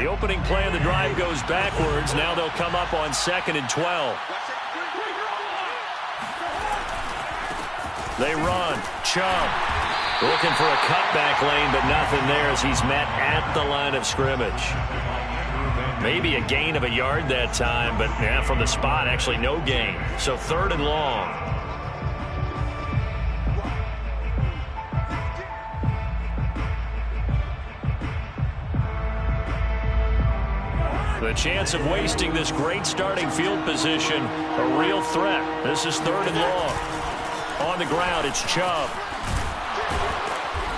The opening play of the drive goes backwards. Now they'll come up on 2nd and 12. They run. Chubb looking for a cutback lane, but nothing there as he's met at the line of scrimmage. Maybe a gain of a yard that time, but yeah, from the spot, actually no gain. So 3rd and long. The chance of wasting this great starting field position, a real threat. This is 3rd and long. On the ground, it's Chubb.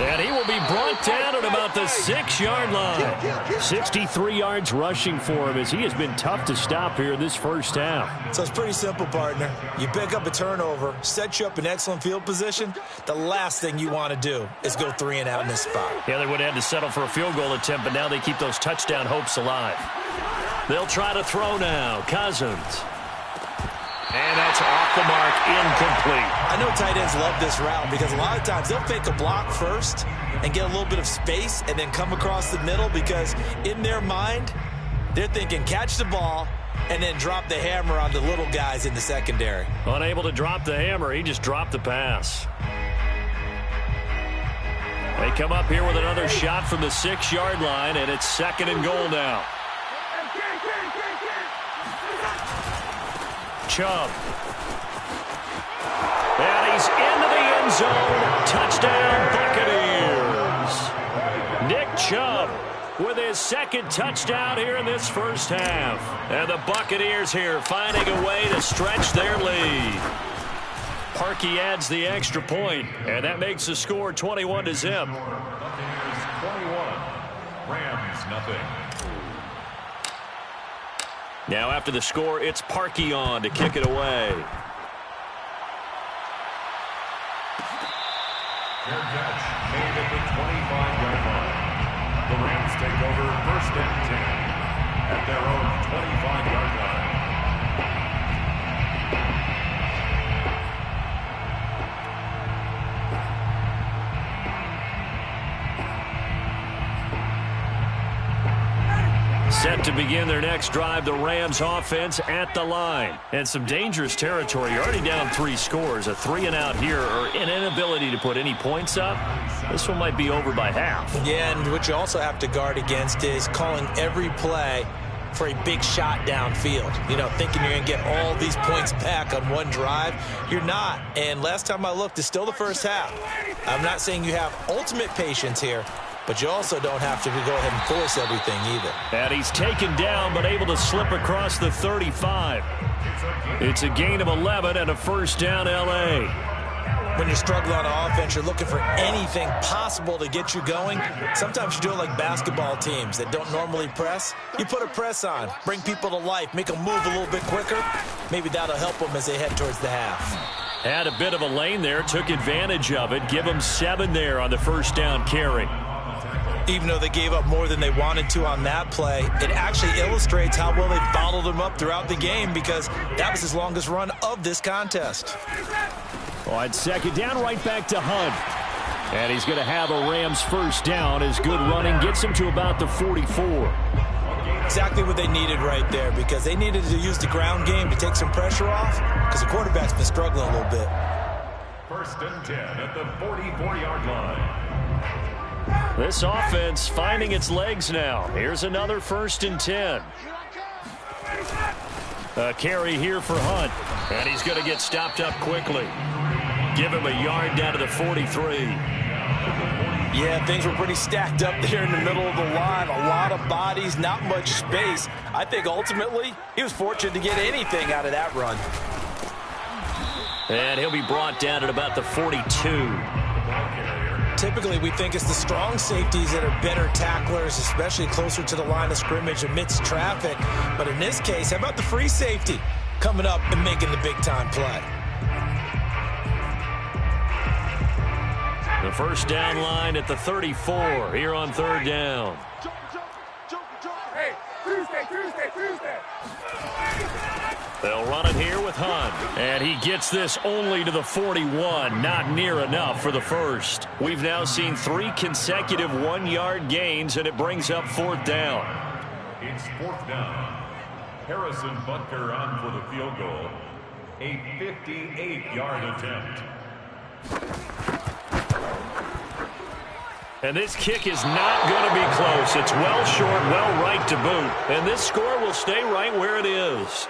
And he will be brought down at about the 6-yard line. 63 yards rushing for him as he has been tough to stop here in this first half. So it's pretty simple, partner. You pick up a turnover, set you up in excellent field position. The last thing you want to do is go 3 and out in this spot. Yeah, they would have had to settle for a field goal attempt, but now they keep those touchdown hopes alive. They'll try to throw now. Cousins. And that's off the mark, incomplete. I know tight ends love this route because a lot of times they'll fake a block first and get a little bit of space and then come across the middle because in their mind, they're thinking catch the ball and then drop the hammer on the little guys in the secondary. Unable to drop the hammer, he just dropped the pass. They come up here with another shot from the 6-yard line, and it's 2nd and goal now. Chubb. And he's into the end zone. Touchdown, Buccaneers. Nick Chubb with his 2nd touchdown here in this first half. And the Buccaneers here finding a way to stretch their lead. Parkey adds the extra point, and that makes the score 21-0. 21. Rams, nothing. Now after the score, it's Parkey on to kick it away. Fair catch made at the 25-yard line. The Rams take over 1st and 10 at their own 25-yard line. Set to begin their next drive, the Rams offense at the line. And some dangerous territory. You're already down 3 scores. A 3-and-out here or an inability to put any points up. This one might be over by half. Yeah, and what you also have to guard against is calling every play for a big shot downfield. You know, thinking you're going to get all these points back on one drive. You're not. And last time I looked, it's still the first half. I'm not saying you have ultimate patience here, but you also don't have to go ahead and force everything either. And he's taken down but able to slip across the 35. It's a gain of 11 and a 1st down L.A. When you're struggling on offense, you're looking for anything possible to get you going. Sometimes you do it like basketball teams that don't normally press. You put a press on, bring people to life, make them move a little bit quicker. Maybe that'll help them as they head towards the half. Had a bit of a lane there, took advantage of it. Give them 7 there on the 1st down carry. Even though they gave up more than they wanted to on that play, it actually illustrates how well they bottled them up throughout the game because that was his longest run of this contest. On 2nd down, right back to Hunt. And he's going to have a Rams 1st down as good running gets him to about the 44. Exactly what they needed right there because they needed to use the ground game to take some pressure off because the quarterback's been struggling a little bit. 1st and 10 at the 44-yard line. This offense finding its legs now. Here's another 1st and 10. A carry here for Hunt. And he's going to get stopped up quickly. Give him a yard down to the 43. Yeah, things were pretty stacked up there in the middle of the line. A lot of bodies, not much space. I think ultimately he was fortunate to get anything out of that run. And he'll be brought down at about the 42. Typically, we think it's the strong safeties that are better tacklers, especially closer to the line of scrimmage amidst traffic. But in this case, how about the free safety coming up and making the big-time play? The 1st down line at the 34 here on 3rd down. Hey, Tuesday. They'll run it here with Hunt. And he gets this only to the 41. Not near enough for the 1st. We've now seen 3 consecutive 1-yard gains, and it brings up 4th down. It's 4th down. Harrison Butker on for the field goal. A 58-yard attempt. And this kick is not going to be close. It's well short, well right to boot. And this score will stay right where it is.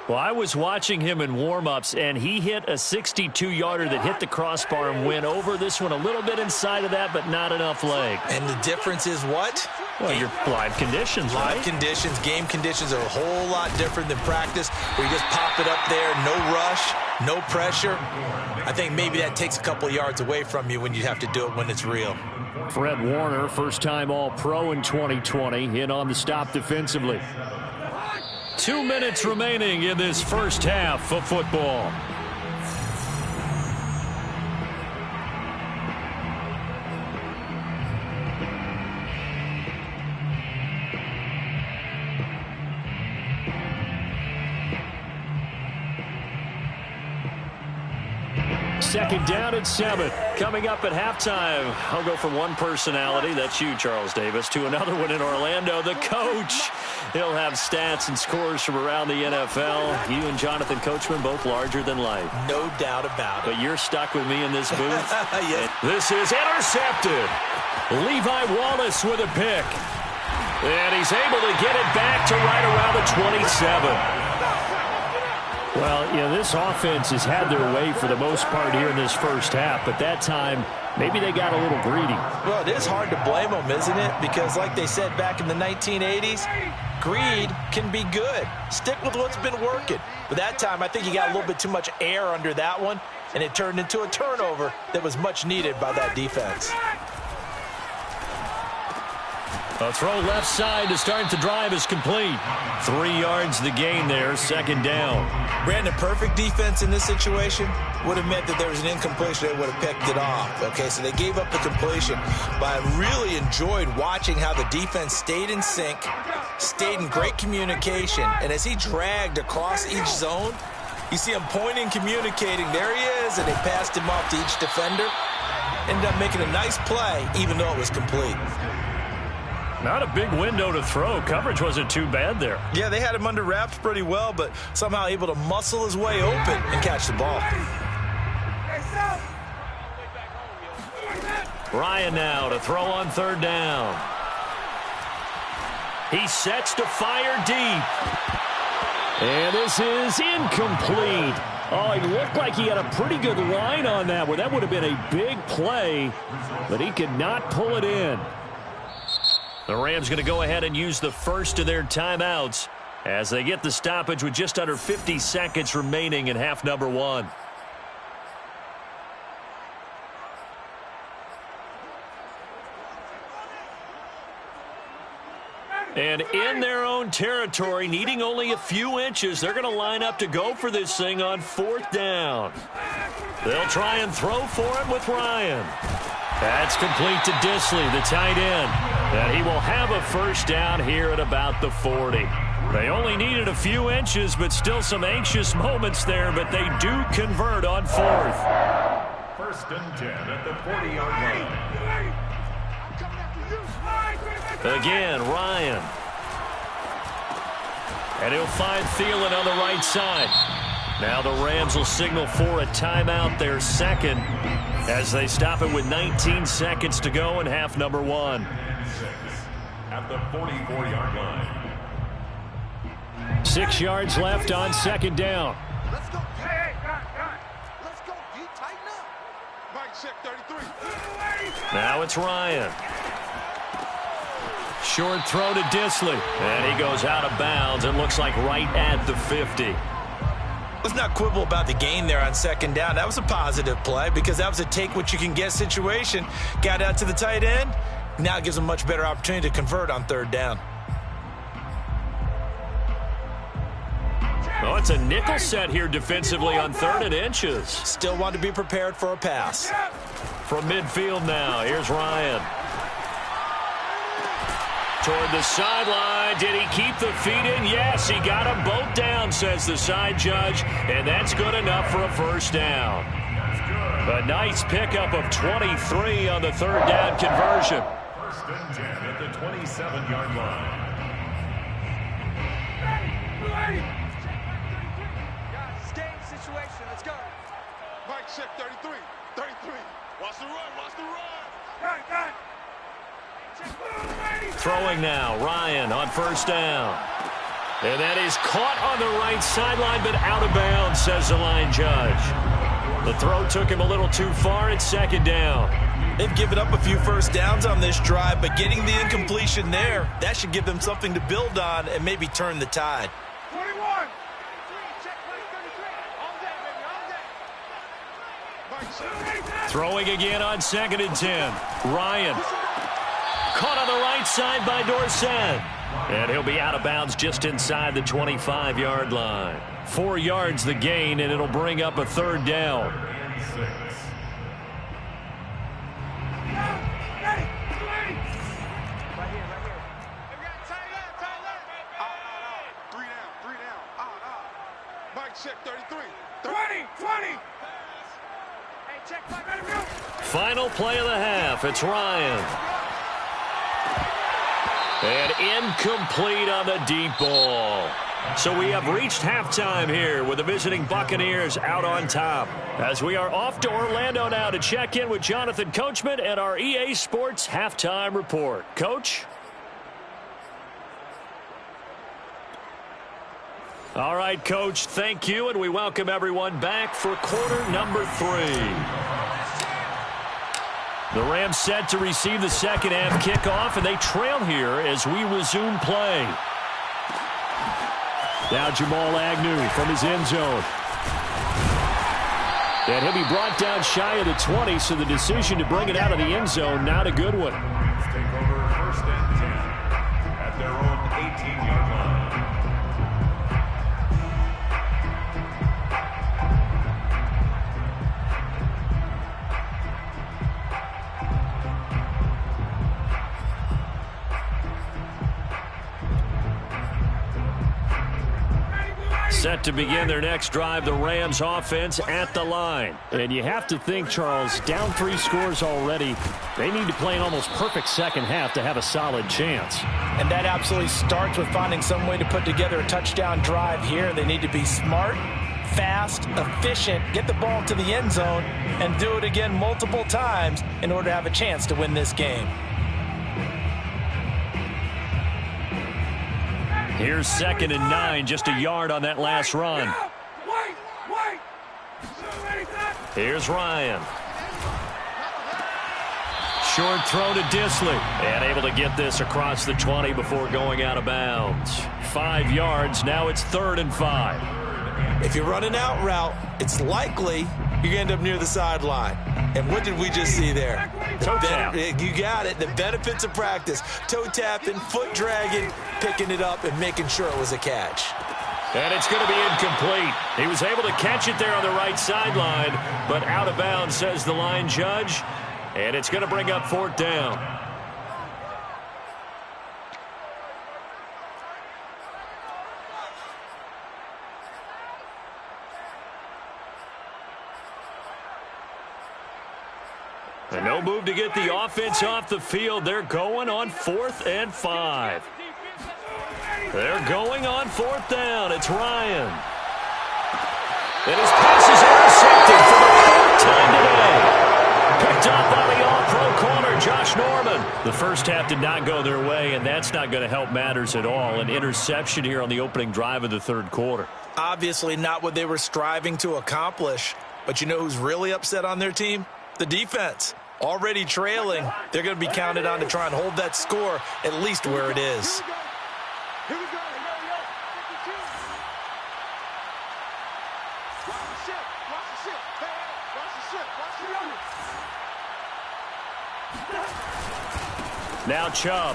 Well, I was watching him in warm-ups, and he hit a 62-yarder that hit the crossbar and went over. This one a little bit inside of that, but not enough leg. And the difference is what? Well, your live conditions, right? Live conditions, game conditions are a whole lot different than practice, where you just pop it up there, no rush, no pressure. I think maybe that takes a couple yards away from you when you have to do it when it's real. Fred Warner, first-time All-Pro in 2020, in on the stop defensively. 2 minutes remaining in this first half of football. Second down and 7. Coming up at halftime, I'll go from one personality, that's you, Charles Davis, to another one in Orlando, the coach. He'll have stats and scores from around the NFL. You and Jonathan Coachman, both larger than life. No doubt about it. But you're stuck with me in this booth. Yes. This is intercepted. Levi Wallace with a pick. And he's able to get it back to right around the 27. Well, yeah, this offense has had their way for the most part here in this first half, but that time, maybe they got a little greedy. Well, it is hard to blame them, isn't it? Because like they said back in the 1980s, greed can be good. Stick with what's been working. But that time, I think you got a little bit too much air under that one, and it turned into a turnover that was much needed by that defense. A throw left side to start the drive is complete. 3 yards the gain there, second down. Brandon, perfect defense in this situation would have meant that there was an incompletion. They would have picked it off. Okay, so they gave up the completion. But I really enjoyed watching how the defense stayed in sync, stayed in great communication. And as he dragged across each zone, you see him pointing, communicating. There he is, and they passed him off to each defender. Ended up making a nice play, even though it was complete. Not a big window to throw. Coverage wasn't too bad there. Yeah, they had him under wraps pretty well, but somehow able to muscle his way open and catch the ball. Ryan now to throw on third down. He sets to fire deep. And this is incomplete. Oh, he looked like he had a pretty good line on that one. That would have been a big play, but he could not pull it in. The Rams going to go ahead and use the first of their timeouts as they get the stoppage with just under 50 seconds remaining in half number 1. And in their own territory, needing only a few inches, they're going to line up to go for this thing on 4th down. They'll try and throw for it with Ryan. That's complete to Disley, the tight end. And he will have a first down here at about the 40. They only needed a few inches, but still some anxious moments there, but they do convert on 4th. 1st and 10 at the 40-yard line. Again, Ryan. And he'll find Thielen on the right side. Now the Rams will signal for a timeout, their second, as they stop it with 19 seconds to go in half number 1. At the 44-yard line. 6 yards left on second down. Let's go. Hey, let's go. You tighten up. Mike check 33. Now it's Ryan. Short throw to Disley. And he goes out of bounds. It looks like right at the 50. Let's not quibble about the gain there on second down. That was a positive play because that was a take-what-you-can-get situation. Got out to the tight end. Now it gives them a much better opportunity to convert on third down. Oh, it's a nickel set here defensively on 3rd and inches. Still want to be prepared for a pass. From midfield now, here's Ryan. Toward the sideline. Did he keep the feet in? Yes, he got them both down, says the side judge, and that's good enough for a first down. A nice pickup of 23 on the third down conversion. 1st and 10 at the 27-yard line. Situation. Let's go. Mike, check 33. 33. Watch the run. Watch the run. Throwing now, Ryan on first down. And that is caught on the right sideline, but out of bounds, says the line judge. The throw took him a little too far. It's second down. They've given up a few first downs on this drive, but getting the incompletion there, that should give them something to build on and maybe turn the tide. 21. Throwing again on 2nd and 10. Ryan. Caught on the right side by Dorsett. And he'll be out of bounds just inside the 25-yard line. 4 yards the gain, and it'll bring up a third down. Mike, check 33. 20. Final play of the half. It's Ryan. And incomplete on the deep ball. So we have reached halftime here with the visiting Buccaneers out on top. As we are off to Orlando now to check in with Jonathan Coachman and our EA Sports halftime report. Coach? All right, Coach, thank you, and we welcome everyone back for quarter number 3. The Rams set to receive the second half kickoff, and they trail here as we resume play. Now Jamal Agnew from his end zone. And he'll be brought down shy of the 20, so the decision to bring it out of the end zone, not a good one. Take over 1st and 10 at their own 18-yard line. Set to begin their next drive, the Rams offense at the line. And you have to think, Charles, down 3 scores already. They need to play an almost perfect second half to have a solid chance. And that absolutely starts with finding some way to put together a touchdown drive here. They need to be smart, fast, efficient, get the ball to the end zone, and do it again multiple times in order to have a chance to win this game. Here's 2nd and 9, just a yard on that last run. Here's Ryan. Short throw to Disley. And able to get this across the 20 before going out of bounds. 5 yards, now it's 3rd and 5. If you're running out route, it's likely you're going to end up near the sideline. And what did we just see there? Toe tap. You got it. The benefits of practice. Toe tapping, foot dragging, picking it up, and making sure it was a catch. And it's going to be incomplete. He was able to catch it there on the right sideline, but out of bounds, says the line judge. And it's going to bring up 4th down. And no move to get the offense off the field. They're going on 4th and 5. They're going on 4th down. It's Ryan. And his pass is intercepted for the 4th time today. Picked up by the all-pro corner, Josh Norman. The first half did not go their way, and that's not going to help matters at all. An interception here on the opening drive of the 3rd quarter. Obviously not what they were striving to accomplish. But you know who's really upset on their team? The defense. Already trailing, they're going to be counted on to try and hold that score at least where it is. Here we go. Watch the ship. Watch the ship. Hey, watch the ship. Watch the ship. Now Chubb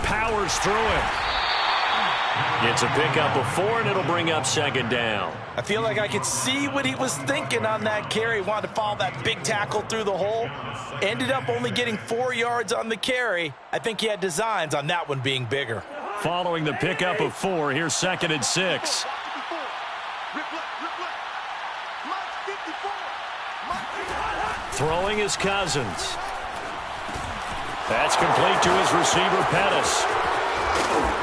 powers through him. It's a pickup of 4, and it'll bring up 2nd down. I feel like I could see what he was thinking on that carry. He wanted to follow that big tackle through the hole. Ended up only getting 4 yards on the carry. I think he had designs on that one being bigger. Following the pickup of 4, here's 2nd and 6. Throwing his Cousins. That's complete to his receiver, Pettis.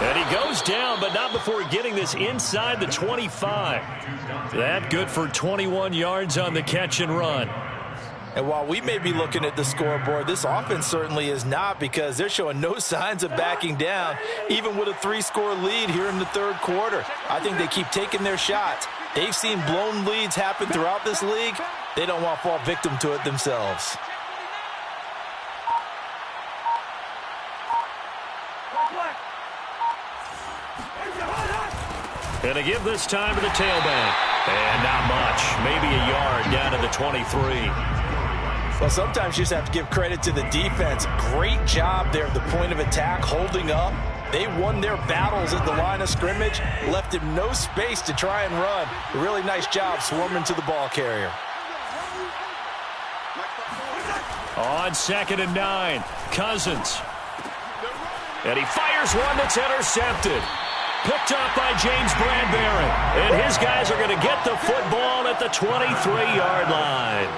And he goes down, but not before getting this inside the 25. That good for 21 yards on the catch and run. And while we may be looking at the scoreboard, this offense certainly is not, because they're showing no signs of backing down, even with a 3-score lead here in the third quarter. I think they keep taking their shots. They've seen blown leads happen throughout this league. They don't want to fall victim to it themselves. And to give this time to the tailback. And not much. Maybe a yard down to the 23. Well, sometimes you just have to give credit to the defense. Great job there at the point of attack, holding up. They won their battles at the line of scrimmage, left him no space to try and run. A really nice job swarming to the ball carrier. On 2nd and 9, Cousins. And he fires one that's intercepted. Picked up by James Bradbury. And his guys are going to get the football at the 23-yard line.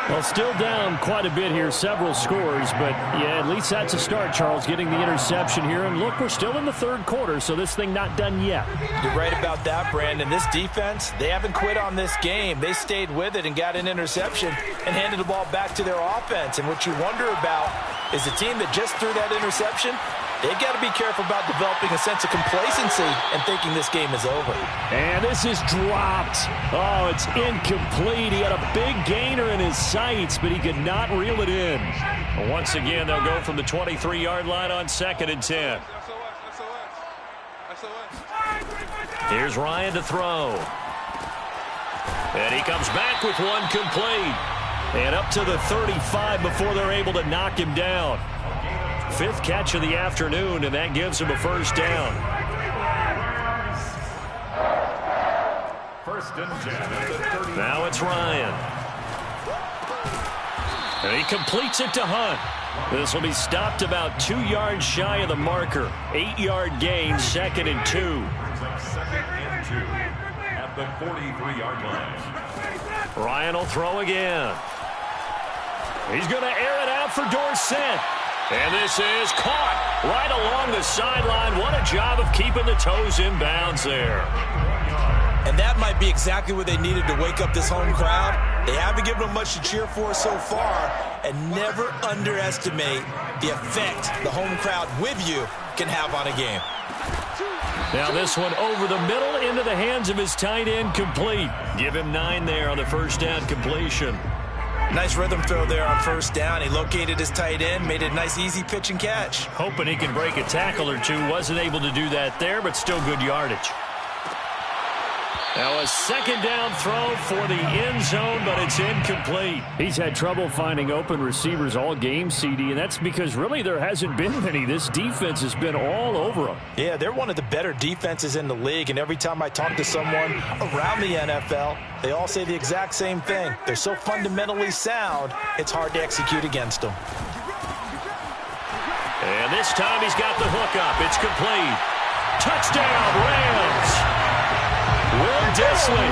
Well, still down quite a bit here, several scores, but yeah, at least that's a start, Charles, getting the interception here. And look, we're still in the third quarter, so this thing not done yet. You're right about that, Brandon. This defense, they haven't quit on this game. They stayed with it and got an interception and handed the ball back to their offense. And what you wonder about is the team that just threw that interception, they've got to be careful about developing a sense of complacency and thinking this game is over. And this is dropped. Oh, it's incomplete. He had a big gainer in his sights, but he could not reel it in. Once again, they'll go from the 23-yard line on 2nd and 10. Here's Ryan to throw. And he comes back with one complete. And up to the 35 before they're able to knock him down. 5th catch of the afternoon, and that gives him a first down. 1st and 10 at the 30. Now it's Ryan. And he completes it to Hunt. This will be stopped about 2 yards shy of the marker. 8-yard gain, 2nd and 2. 2nd and 2 at the 43-yard line. Ryan will throw again. He's going to air it out for Dorsett. And this is caught right along the sideline. What a job of keeping the toes in bounds there. And that might be exactly what they needed to wake up this home crowd. They haven't given them much to cheer for so far. And never underestimate the effect the home crowd with you can have on a game. Now this one over the middle into the hands of his tight end, complete. Give him 9 there on the first down completion. Nice rhythm throw there on first down. He located his tight end, made it a nice easy pitch and catch. Hoping he can break a tackle or two. Wasn't able to do that there, but still good yardage. Now a 2nd down throw for the end zone, but it's incomplete. He's had trouble finding open receivers all game, CD, and that's because really there hasn't been many. This defense has been all over them. Yeah, they're one of the better defenses in the league, and every time I talk to someone around the NFL, they all say the exact same thing. They're so fundamentally sound, it's hard to execute against them. And this time he's got the hook up. It's complete. Touchdown, Rams! Will Dissly,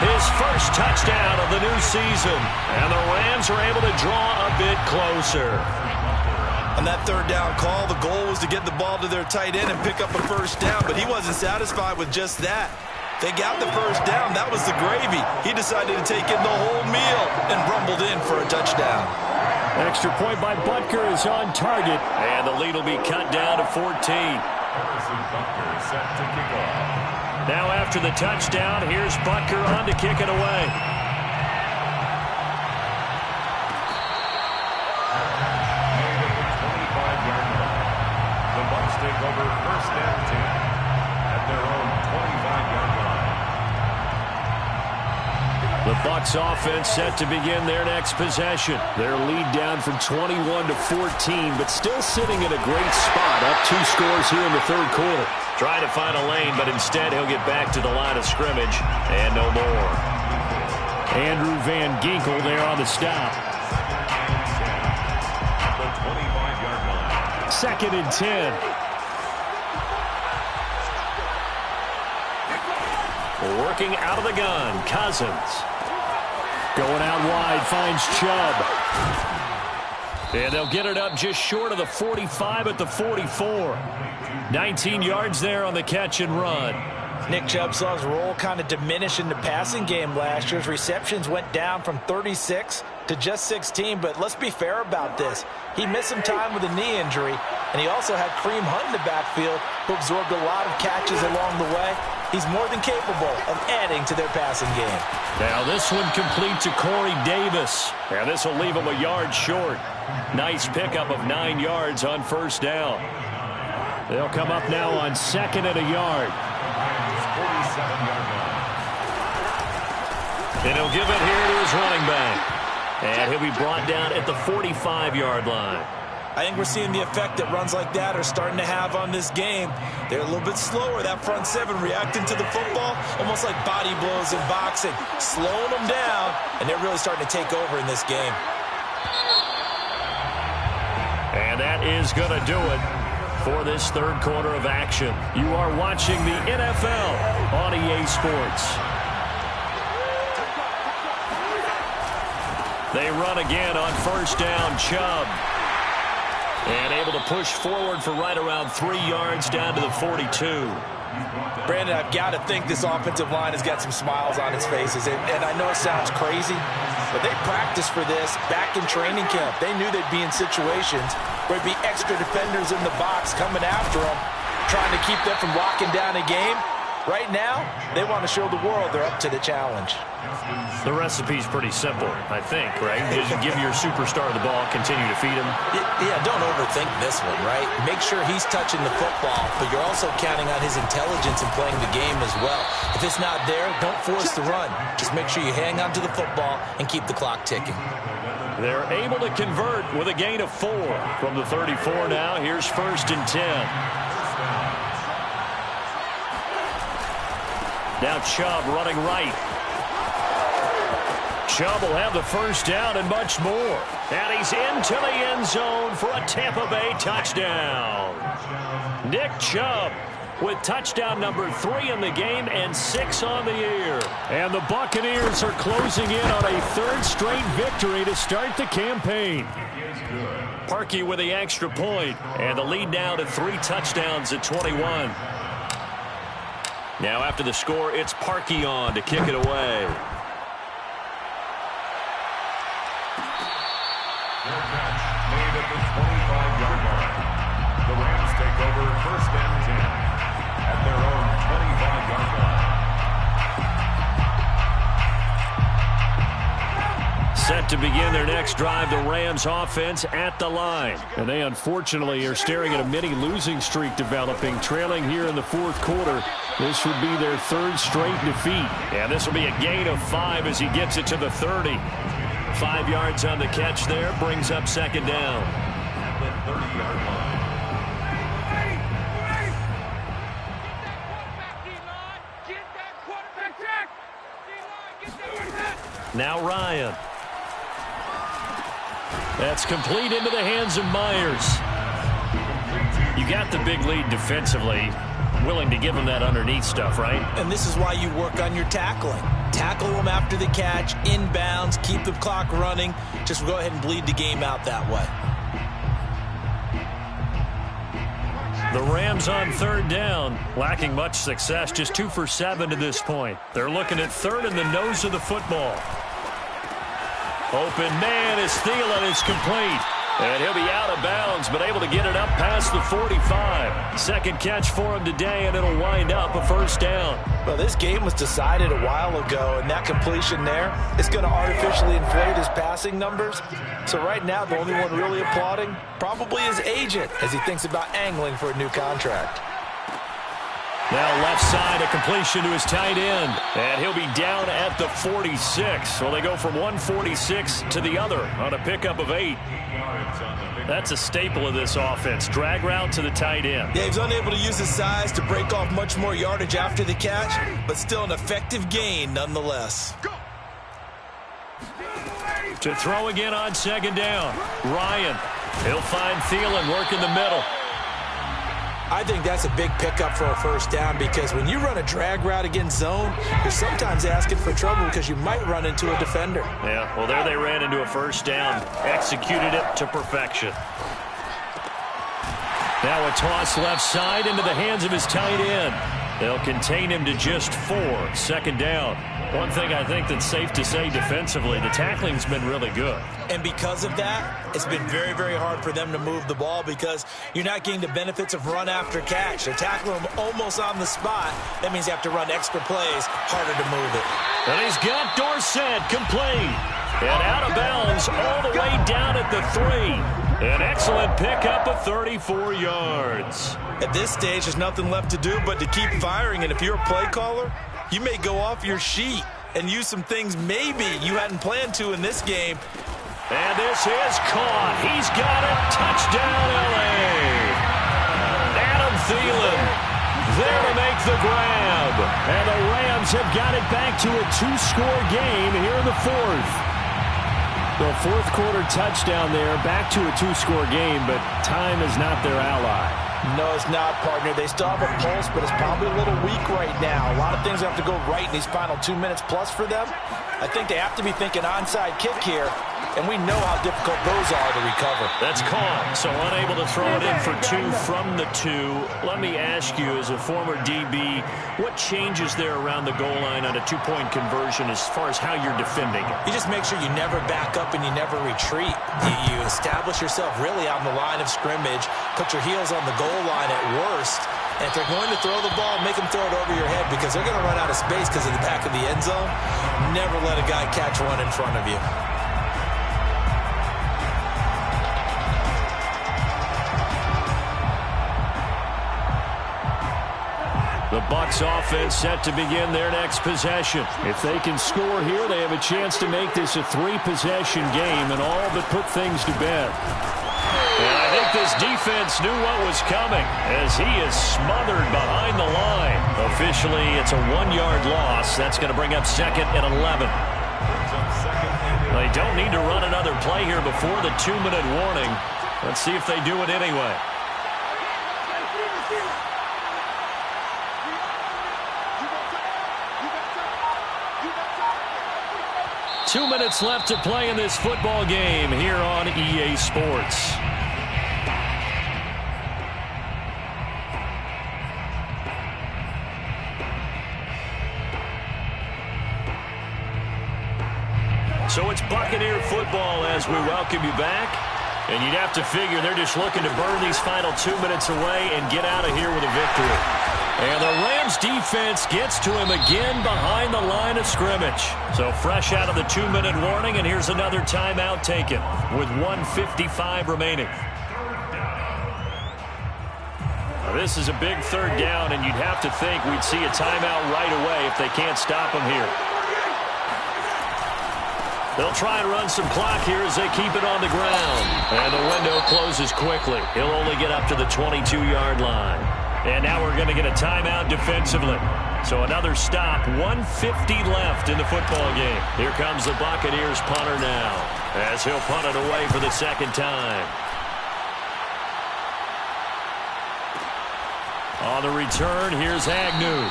his first touchdown of the new season. And the Rams are able to draw a bit closer. On that 3rd down call, the goal was to get the ball to their tight end and pick up a first down, but he wasn't satisfied with just that. They got the first down. That was the gravy. He decided to take in the whole meal and rumbled in for a touchdown. Extra point by Butker is on target. And the lead will be cut down to 14. Butker set to kick off. Now after the touchdown, here's Butker on to kick it away. Made at the 25-yard line. The Bucs take over 1st and 10 at their own 25-yard line. The Bucs offense set to begin their next possession. Their lead down from 21 to 14, but still sitting in a great spot. Up 2 scores here in the third quarter. Trying to find a lane, but instead he'll get back to the line of scrimmage and no more. Andrew Van Ginkel there on the stop. The 25-yard line. 2nd and 10. Working out of the gun, Cousins. Going out wide, finds Chubb. And they'll get it up just short of the 45 at the 44. 19 yards there on the catch and run. Nick Chubb saw his role kind of diminish in the passing game last year. His receptions went down from 36 to just 16, but let's be fair about this. He missed some time with a knee injury, and he also had Kareem Hunt in the backfield, who absorbed a lot of catches along the way. He's more than capable of adding to their passing game. Now this one complete to Corey Davis. And this will leave him a yard short. Nice pickup of 9 yards on first down. They'll come up now on second and a yard. And he'll give it here to his running back. And he'll be brought down at the 45-yard line. I think we're seeing the effect that runs like that are starting to have on this game. They're a little bit slower, that front seven, reacting to the football, almost like body blows in boxing, slowing them down, and they're really starting to take over in this game. And that is going to do it for this third quarter of action. You are watching the NFL on EA Sports. They run again on first down. Chubb. And able to push forward for right around 3 yards down to the 42. Brandon, I've got to think this offensive line has got some smiles on its faces. And I know it sounds crazy, but they practiced for this back in training camp. They knew they'd be in situations where there'd be extra defenders in the box coming after them, trying to keep them from locking down a game. Right now, they want to show the world they're up to the challenge. The recipe's pretty simple, I think, right? Just give your superstar the ball, continue to feed him. Yeah, don't overthink this one, right? Make sure he's touching the football, but you're also counting on his intelligence in playing the game as well. If it's not there, don't force the run. Just make sure you hang on to the football and keep the clock ticking. They're able to convert with a gain of 4 from the 34 now. Here's 1st and 10. Now Chubb running right. Chubb will have the first down and much more. And he's into the end zone for a Tampa Bay touchdown. Nick Chubb with touchdown number 3 in the game and 6 on the year. And the Buccaneers are closing in on a 3rd straight victory to start the campaign. Parkey with the extra point, and the lead now to 3 touchdowns at 21. Now after the score, it's Parkey on to kick it away. Their catch made at the 25-yard line. The Rams take over 1st and 10 at their own 25-yard line. Set to begin their next drive, the Rams offense at the line. And they unfortunately are staring at a mini losing streak developing, trailing here in the 4th quarter. This would be their 3rd straight defeat. And this will be a gain of 5 as he gets it to the 30. 5 yards on the catch there, brings up 2nd down. At the 30-yard line. Now Ryan. That's complete into the hands of Myers. You got the big lead defensively. Willing to give him that underneath stuff, right? And this is why you work on your tackling. Tackle them after the catch, inbounds, keep the clock running. Just go ahead and bleed the game out that way. The Rams on 3rd down, lacking much success, just 2 for 7 to this point. They're looking at 3rd in the nose of the football. Open man is Thielen, is complete. And he'll be out of bounds, but able to get it up past the 45. 2nd catch for him today, and it'll wind up a 1st down. Well, this game was decided a while ago, and that completion there is going to artificially inflate his passing numbers. So right now, the only one really applauding probably his agent as he thinks about angling for a new contract. Now left side, a completion to his tight end. And he'll be down at the 46. So they go from 146 to the other on a pickup of 8. That's a staple of this offense. Drag route to the tight end. Yeah, he's unable to use his size to break off much more yardage after the catch, but still an effective gain nonetheless. To throw again on 2nd down. Ryan. He'll find Thielen working the middle. I think that's a big pickup for a first down because when you run a drag route against zone, you're sometimes asking for trouble because you might run into a defender. Yeah, well, there they ran into a first down. Executed it to perfection. Now a toss left side into the hands of his tight end. They'll contain him to just 4. Second down. One thing I think that's safe to say defensively, the tackling's been really good. And because of that, it's been very, very hard for them to move the ball because you're not getting the benefits of run after catch. They're tackling him almost on the spot. That means you have to run extra plays, harder to move it. And he's got Dorsett complete. And out of bounds all the way down at the 3. An excellent pickup of 34 yards. At this stage, there's nothing left to do but to keep firing. And if you're a play caller, you may go off your sheet and use some things maybe you hadn't planned to in this game. And this is caught. He's got it. Touchdown, L.A. Adam Thielen there to make the grab. And the Rams have got it back to a 2-score game here in the 4th. The fourth quarter touchdown there, back to a 2-score game, but time is not their ally. No, it's not, partner. They still have a pulse, but it's probably a little weak right now. A lot of things have to go right in these final 2 minutes plus for them. I think they have to be thinking onside kick here, and we know how difficult those are to recover. That's caught, so unable to throw it in for 2 from the 2. Let me ask you, as a former DB, what changes there around the goal line on a 2-point conversion as far as how you're defending it? You just make sure you never back up and you never retreat. You establish yourself really on the line of scrimmage, put your heels on the goal line at worst, and if they're going to throw the ball, make them throw it over your head because they're going to run out of space because of the back of the end zone. Never let a guy catch one in front of you. The Bucs offense set to begin their next possession. If they can score here, they have a chance to make this a 3-possession game and all but put things to bed. And I think this defense knew what was coming as he is smothered behind the line. Officially, it's a 1-yard loss. That's going to bring up 2nd and 11. They don't need to run another play here before the 2-minute warning. Let's see if they do it anyway. 2 minutes left to play in this football game here on EA Sports. So it's Buccaneer football as we welcome you back. And you'd have to figure they're just looking to burn these final 2 minutes away and get out of here with a victory. And the Rams defense gets to him again behind the line of scrimmage. So fresh out of the 2-minute warning, and here's another timeout taken with 1:55 remaining. Now, this is a big 3rd down, and you'd have to think we'd see a timeout right away if they can't stop him here. They'll try and run some clock here as they keep it on the ground. And the window closes quickly. He'll only get up to the 22-yard line. And now we're going to get a timeout defensively. So another stop, 1:50 left in the football game. Here comes the Buccaneers punter now as he'll punt it away for the 2nd time. On the return, here's Agnew.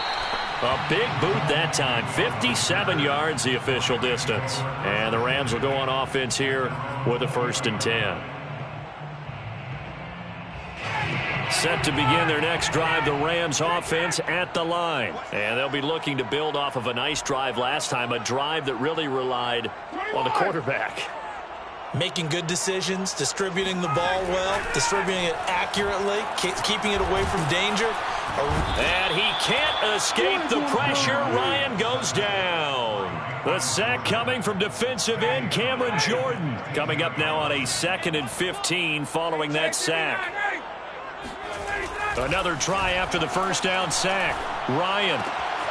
A big boot that time, 57 yards the official distance. And the Rams will go on offense here with a 1st and 10. Set to begin their next drive, the Rams offense at the line. And they'll be looking to build off of a nice drive last time, a drive that really relied on the quarterback. Making good decisions, distributing the ball well, distributing it accurately, keeping it away from danger. And he can't escape the pressure. Ryan goes down. The sack coming from defensive end Cameron Jordan. Coming up now on a 2nd and 15 following that sack. Another try after the 1st down sack. Ryan,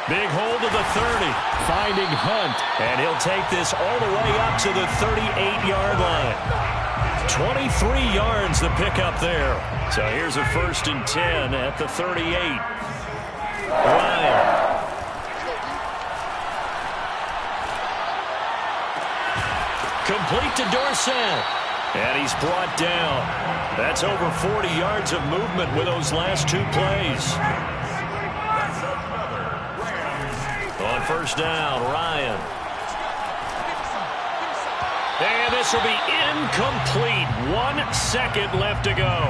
big hold of the 30. Finding Hunt. And he'll take this all the way up to the 38-yard line. 23 yards the pickup there. So here's a 1st and 10 at the 38. Ryan. Complete to Dorsett. And he's brought down. That's over 40 yards of movement with those last two plays. On first down, Ryan. And this will be incomplete. 1 second left to go.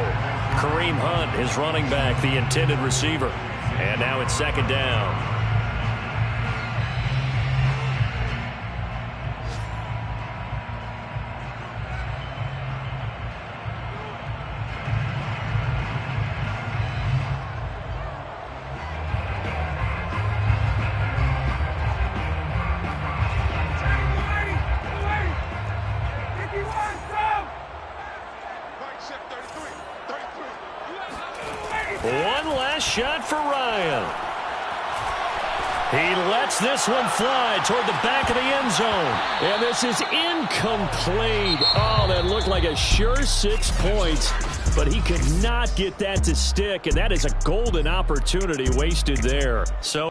Kareem Hunt, his running back, the intended receiver. And now it's second down. One last shot for Ryan. He lets this one fly toward the back of the end zone. And this is incomplete. Oh, that looked like a sure 6 points, but he could not get that to stick, and that is a golden opportunity wasted there. So